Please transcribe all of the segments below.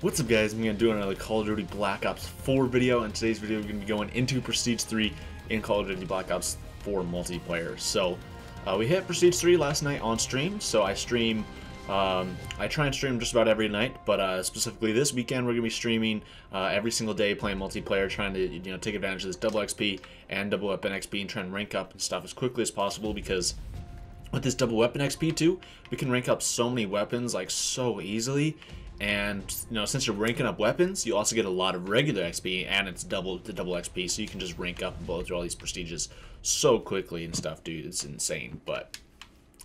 What's up guys, I'm going to do another Call of Duty Black Ops 4 video, and today's video we're going to be going into Prestige 3 in Call of Duty Black Ops 4 multiplayer. So, we hit Prestige 3 last night on stream, so I try and stream just about every night, but specifically this weekend we're going to be streaming every single day, playing multiplayer, trying to take advantage of this double XP and double weapon XP and try and rank up and stuff as quickly as possible, because with this double weapon XP too, we can rank up so many weapons like so easily. And since you're ranking up weapons, you also get a lot of regular XP, and it's double XP, so you can just rank up and blow through all these prestiges so quickly and stuff, dude. It's insane. But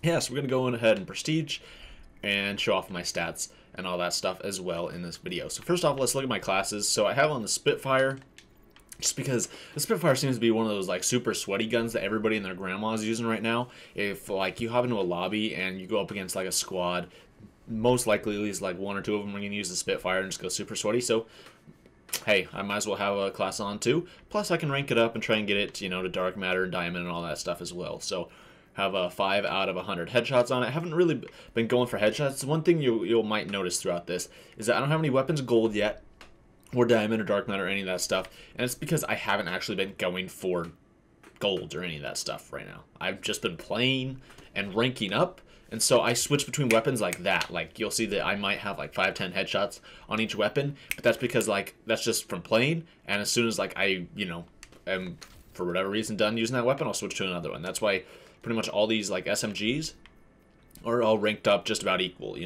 yeah, so we're gonna go ahead and prestige and show off my stats and all that stuff as well in this video. So first off, let's look at my classes. So I have on the Spitfire, just because the Spitfire seems to be one of those like super sweaty guns that everybody and their grandma is using right now. If like you hop into a lobby and you go up against like a squad, most likely at least like one or two of them are going to use the Spitfire and just go super sweaty. So hey, I might as well have a class on too. Plus I can rank it up and try and get it to dark matter and diamond and all that stuff as well. So have a 5 out of 100 headshots on it. I haven't really been going for headshots. One thing you might notice throughout this is that I don't have any weapons gold yet, or diamond or dark matter or any of that stuff, and it's because I haven't actually been going for gold or any of that stuff right now. I've just been playing and ranking up. And so I switch between weapons like that. Like you'll see that I might have like 5-10 headshots on each weapon, but that's because like that's just from playing. And as soon as like I am for whatever reason done using that weapon, I'll switch to another one. That's why pretty much all these like SMGs are all ranked up just about equal,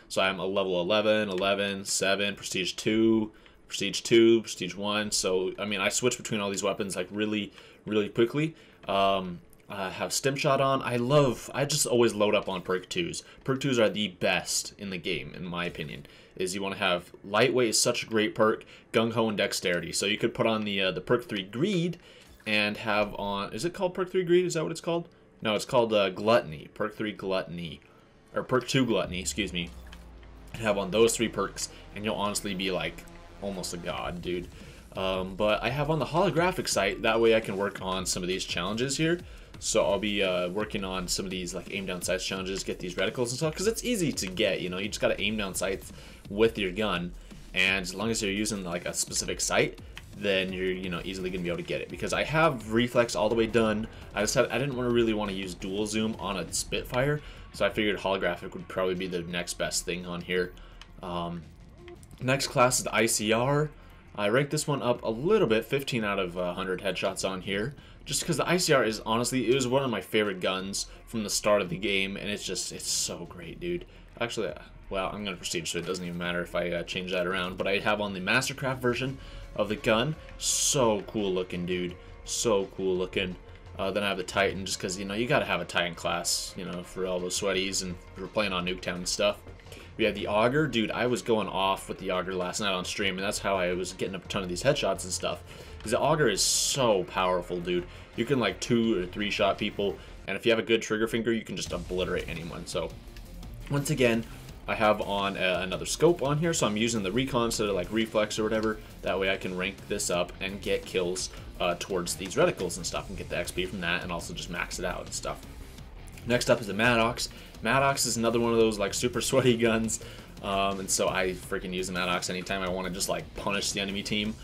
So I'm a level 11, 11, 7, prestige 2, prestige 2, prestige 1. So I mean I switch between all these weapons like really quickly. I have stim shot on. I just always load up on perk 2s. Perk 2s are the best in the game, in my opinion. Is you want to have lightweight is such a great perk, gung ho and dexterity. So you could put on the perk 3 greed and have on. Is it called perk 3 greed? Is that what it's called? No, it's called gluttony. Perk 3 gluttony, or perk 2 gluttony. Excuse me. And have on those 3 perks, and you'll honestly be like almost a god, dude. But I have on the holographic sight. That way I can work on some of these challenges here. So I'll be working on some of these like aim down sights challenges, get these reticles and stuff, because it's easy to get. You just got to aim down sights with your gun, and as long as you're using like a specific sight, then you're easily gonna be able to get it. Because I have reflex all the way done. I didn't really want to use dual zoom on a Spitfire, so I figured holographic would probably be the next best thing on here. Next class is the ICR. I ranked this one up a little bit, 15 out of 100 headshots on here. Just because the ICR is honestly, it was one of my favorite guns from the start of the game, and it's so great, dude. Actually, well, I'm going to proceed, so it doesn't even matter if I change that around. But I have on the Mastercraft version of the gun. So cool looking, dude. So cool looking. Then I have the Titan, just because, you got to have a Titan class, for all those sweaties and for playing on Nuketown and stuff. We have the Auger. Dude, I was going off with the Auger last night on stream, and that's how I was getting a ton of these headshots and stuff. Because the Auger is so powerful, dude. You can like 2 or 3 shot people, and if you have a good trigger finger, you can just obliterate anyone. So once again, I have on another scope on here, so I'm using the recon instead of like reflex or whatever. That way I can rank this up and get kills towards these reticles and stuff, and get the XP from that, and also just max it out and stuff. Next up is the Maddox. Maddox is another one of those like super sweaty guns, and so I freaking use the Maddox anytime I want to just like punish the enemy team.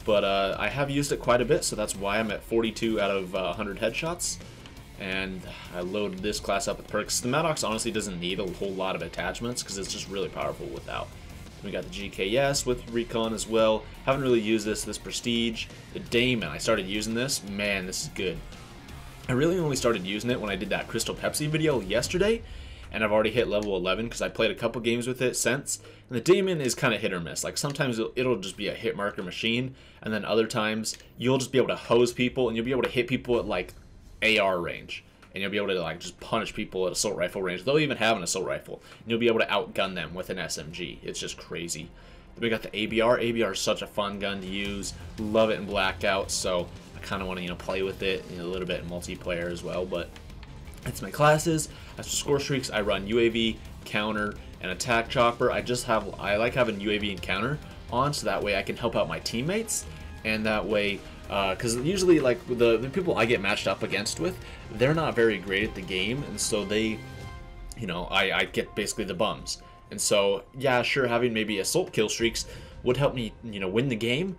But I have used it quite a bit, so that's why I'm at 42 out of 100 headshots. And I loaded this class up with perks. The Maddox honestly doesn't need a whole lot of attachments, because it's just really powerful without. We got the GKS with recon as well. Haven't really used this Prestige. The Damon, I started using this. Man, this is good. I really only started using it when I did that Crystal Pepsi video yesterday, and I've already hit level 11 because I played a couple games with it since. And the Damon is kind of hit or miss. Like sometimes it'll just be a hit marker machine, and then other times you'll just be able to hose people, and you'll be able to hit people at like AR range, and you'll be able to like just punish people at assault rifle range. They'll even have an assault rifle, and you'll be able to outgun them with an SMG. It's just crazy. Then we got the ABR. ABR is such a fun gun to use. Love it in Blackout, so I kind of want to pray with it a little bit in multiplayer as well. But that's my classes. As for score streaks, I run UAV, counter, and attack chopper. I like having UAV and counter on, so that way I can help out my teammates, and that way, because usually like the people I get matched up against with, they're not very great at the game, and so they, I get basically the bums. And so, yeah, sure, having maybe assault kill streaks would help me, win the game.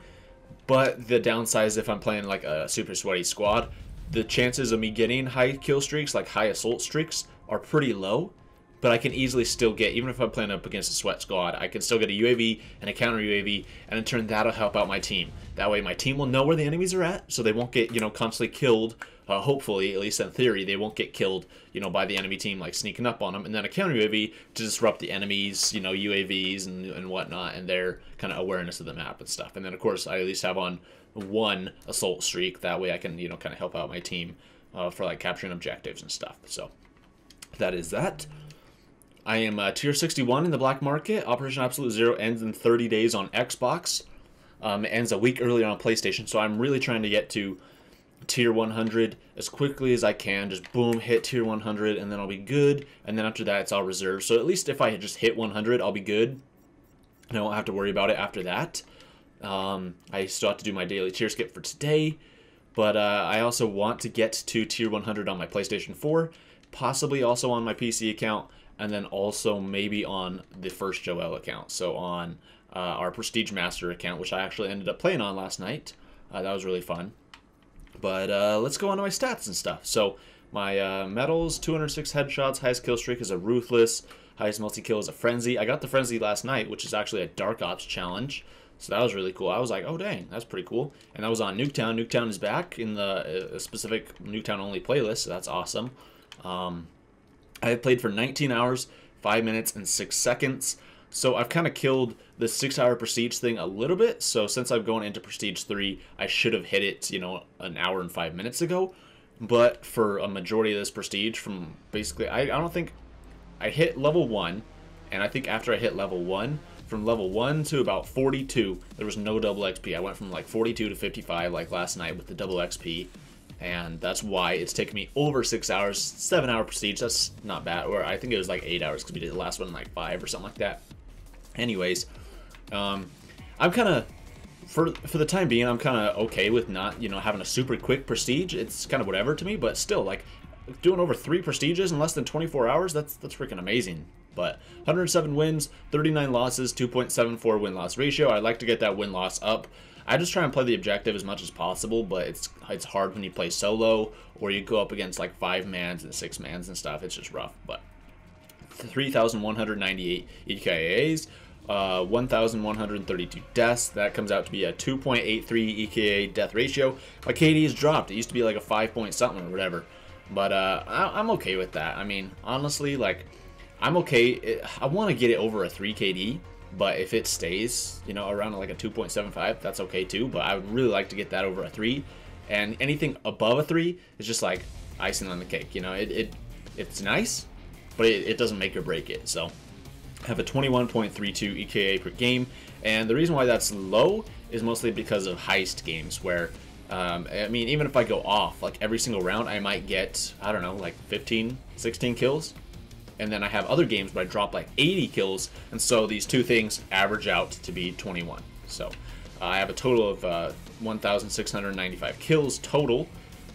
But the downside is if I'm playing like a super sweaty squad, the chances of me getting high kill streaks, like high assault streaks, are pretty low. But I can easily still get, even if I'm playing up against a sweat squad, I can still get a UAV and a counter UAV, and in turn that'll help out my team. That way my team will know where the enemies are at, so they won't get, constantly killed. Hopefully, at least in theory, they won't get killed, by the enemy team, like sneaking up on them. And then a counter UAV to disrupt the enemies, UAVs and whatnot, and their kind of awareness of the map and stuff. And then, of course, I at least have on one assault streak. That way I can, kind of help out my team for, like, capturing objectives and stuff. So that is that. I am tier 61 in the black market. Operation Absolute Zero ends in 30 days on Xbox. It ends a week earlier on PlayStation, so I'm really trying to get to tier 100 as quickly as I can. Just boom, hit tier 100, and then I'll be good. And then after that, it's all reserved. So at least if I just hit 100, I'll be good. I won't have to worry about it after that. I still have to do my daily tier skip for today. But I also want to get to tier 100 on my PlayStation 4, possibly also on my PC account, and then also maybe on the TheFirstJoel account. So on our Prestige Master account, which I actually ended up playing on last night. That was really fun. But let's go on to my stats and stuff. So my medals, 206 headshots, highest kill streak is a Ruthless, highest multi-kill is a Frenzy. I got the Frenzy last night, which is actually a Dark Ops challenge. So that was really cool. I was like, oh dang, that's pretty cool. And that was on Nuketown. Nuketown is back in the specific Nuketown only playlist, so that's awesome. I played for 19 hours, 5 minutes, and 6 seconds. So I've kind of killed the 6-hour Prestige thing a little bit. So since I'm going into Prestige 3, I should have hit it, an hour and 5 minutes ago. But for a majority of this Prestige, from basically, I don't think I hit level 1. And I think after I hit level 1, from level 1 to about 42, there was no double XP. I went from like 42 to 55 like last night with the double XP. And that's why it's taken me over 6 hours, 7-hour Prestige. That's not bad. Or I think it was like 8 hours because we did the last one in like 5 or something like that. Anyways, I'm kind of, for the time being, I'm kind of okay with not, having a super quick Prestige. It's kind of whatever to me, but still, like, doing over 3 Prestiges in less than 24 hours, that's freaking amazing. But 107 wins, 39 losses, 2.74 win-loss ratio. I'd like to get that win-loss up. I just try and play the objective as much as possible, but it's hard when you play solo or you go up against like 5-mans and 6-mans and stuff. It's just rough. But 3,198 EKAs, 1,132 deaths. That comes out to be a 2.83 EKA death ratio. My KD has dropped. It used to be like a 5 point something or whatever. But I'm okay with that. I mean, honestly, like, I'm okay. I want to get it over a 3 KD. But if it stays, around like a 2.75, that's okay too. But I would really like to get that over a 3. And anything above a 3 is just like icing on the cake. It's nice, but it doesn't make or break it. So I have a 21.32 EKA per game. And the reason why that's low is mostly because of heist games where, I mean, even if I go off, like every single round, I might get, I don't know, like 15, 16 kills. And then I have other games where I drop like 80 kills, and so these two things average out to be 21. So I have a total of 1,695 kills total.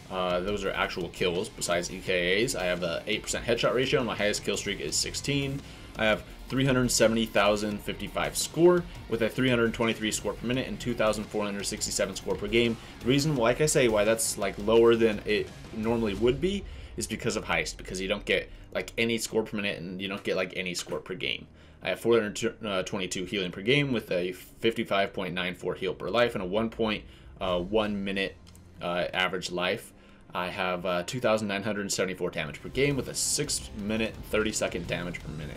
Those are actual kills besides EKAs. I have a 8% headshot ratio, and my highest kill streak is 16. I have 370,055 score with a 323 score per minute and 2,467 score per game. The reason, like I say, why that's like lower than it normally would be is because of heist, because you don't get like any score per minute and you don't get like any score per game. I have 422 healing per game with a 55.94 heal per life and a 1.1 minute average life. I have 2,974 damage per game with a 6 minute 30-second damage per minute.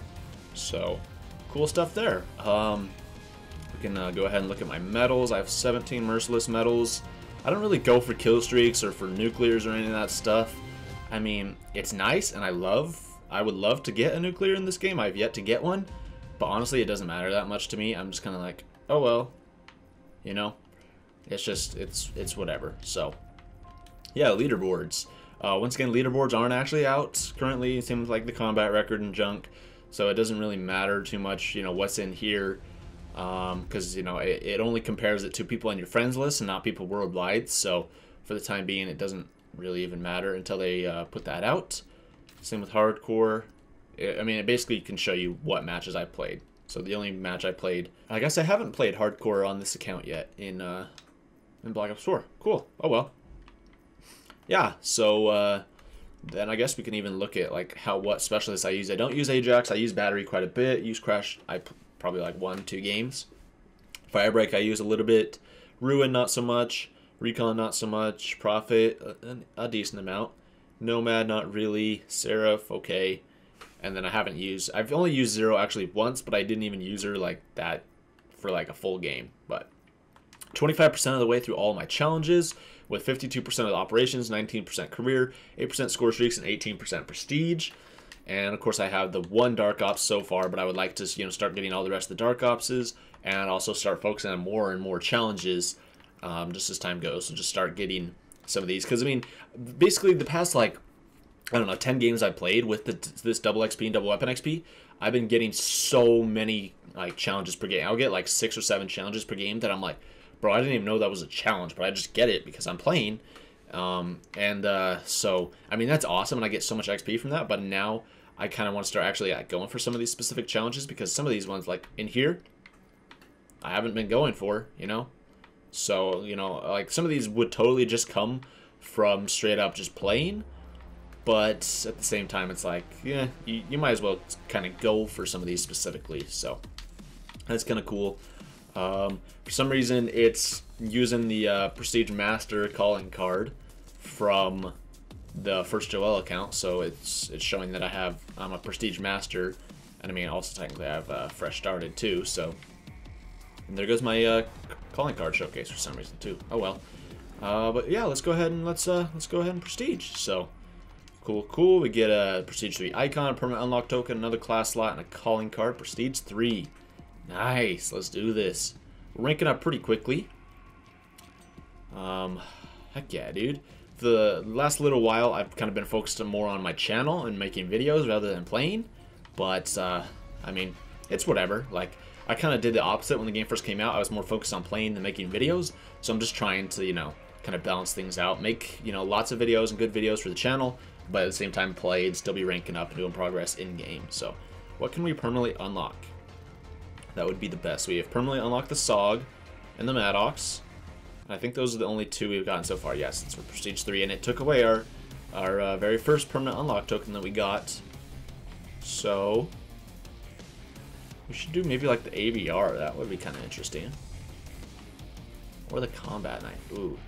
So cool stuff there. We can go ahead and look at my medals. I have 17 merciless medals. I don't really go for kill streaks or for nuclears or any of that stuff. I mean, it's nice, and I would love to get a nuclear in this game. I've yet to get one, but honestly, it doesn't matter that much to me. I'm just kind of like, oh well, it's just, it's whatever. So, yeah, leaderboards. Once again, leaderboards aren't actually out currently. It seems like the combat record and junk, so it doesn't really matter too much, what's in here, because, it only compares it to people on your friends list and not people worldwide. So, for the time being, it doesn't really even matter until they put that out. Same with hardcore. I mean, it basically can show you what matches I played. So the only match I played, I guess I haven't played hardcore on this account yet in Black Ops 4. Cool. Oh well. Yeah. So then I guess we can even look at like what specialists I use. I don't use Ajax. I use Battery quite a bit. Use Crash. Probably like 1-2 games. Firebreak I use a little bit. Ruin not so much. Recon not so much. Prophet a decent amount. Nomad not really. Seraph okay. And then I've only used Zero actually once, but I didn't even use her like that for like a full game. But 25% of the way through all my challenges, with 52% of the operations, 19% career, 8% score streaks, and 18% prestige. And of course I have the 1 Dark Ops so far, but I would like to start getting all the rest of the Dark Opses, and also start focusing on more and more challenges just as time goes. So just start getting some of these, because I mean, basically the past like, I don't know, 10 games I played with this double XP and double weapon XP, I've been getting so many like challenges per game. I'll get like 6 or 7 challenges per game that I'm like, bro, I didn't even know that was a challenge, but I just get it because I'm playing. So I mean, that's awesome, and I get so much XP from that. But now I kind of want to start actually going for some of these specific challenges, because some of these ones like in here I haven't been going for, So like some of these would totally just come from straight up just playing. But at the same time, it's like, yeah, you might as well kind of go for some of these specifically. So that's kind of cool. For some reason, it's using the Prestige Master calling card from the TheFirstJoel account. So it's showing that I'm a Prestige Master. And I mean, also technically I have Fresh Started too. So and there goes my calling card showcase for some reason too. Oh well. But yeah, let's go ahead and let's go ahead and Prestige. So. Cool. We get a Prestige 3 icon, permanent unlock token, another class slot, and a calling card. Prestige 3. Nice. Let's do this. We're ranking up pretty quickly. Heck yeah, dude. The last little while, I've kind of been focused more on my channel and making videos rather than playing. But, I mean, it's whatever. Like, I kind of did the opposite when the game first came out. I was more focused on playing than making videos. So I'm just trying to, kind of balance things out. Make, lots of videos and good videos for the channel, but at the same time play and still be ranking up and doing progress in game. So what can we permanently unlock? That would be the best. We have permanently unlocked the SOG and the Maddox. I think those are the only 2 we've gotten so far. Yes, it's for Prestige 3, and it took away our very first permanent unlock token that we got. So we should do maybe like the AVR. That would be kind of interesting. Or the Combat Knife. Ooh.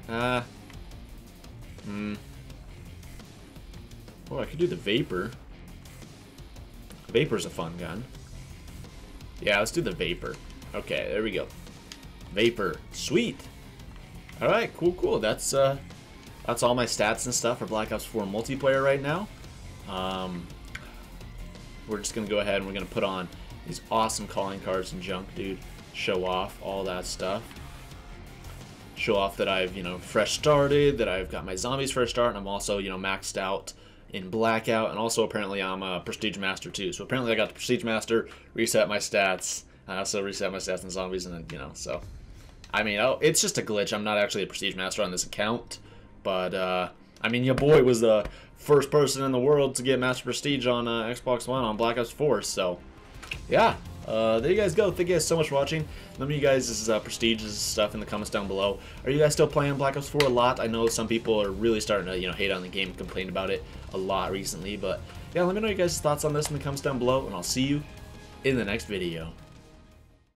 Oh, I could do the Vapor. Vapor's a fun gun. Yeah, let's do the Vapor. Okay, there we go. Vapor. Sweet. Alright, cool. That's all my stats and stuff for Black Ops 4 multiplayer right now. We're just gonna go ahead and we're gonna put on these awesome calling cards and junk, dude. Show off all that stuff. Show off that I've, fresh started, that I've got my zombies fresh start, and I'm also, maxed out in Blackout, and also apparently I'm a Prestige Master too. So apparently I got the Prestige Master, reset my stats. I also reset my stats in zombies, and then, so. I mean, it's just a glitch. I'm not actually a Prestige Master on this account, but, I mean, your boy was the first person in the world to get Master Prestige on Xbox One on Black Ops 4, so, yeah. There you guys go. Thank you guys so much for watching. Let me you guys' prestiges stuff in the comments down below. Are you guys still playing Black Ops 4 a lot? I know some people are really starting to, hate on the game and complain about it a lot recently. But, yeah, let me know your guys' thoughts on this in the comments down below, and I'll see you in the next video.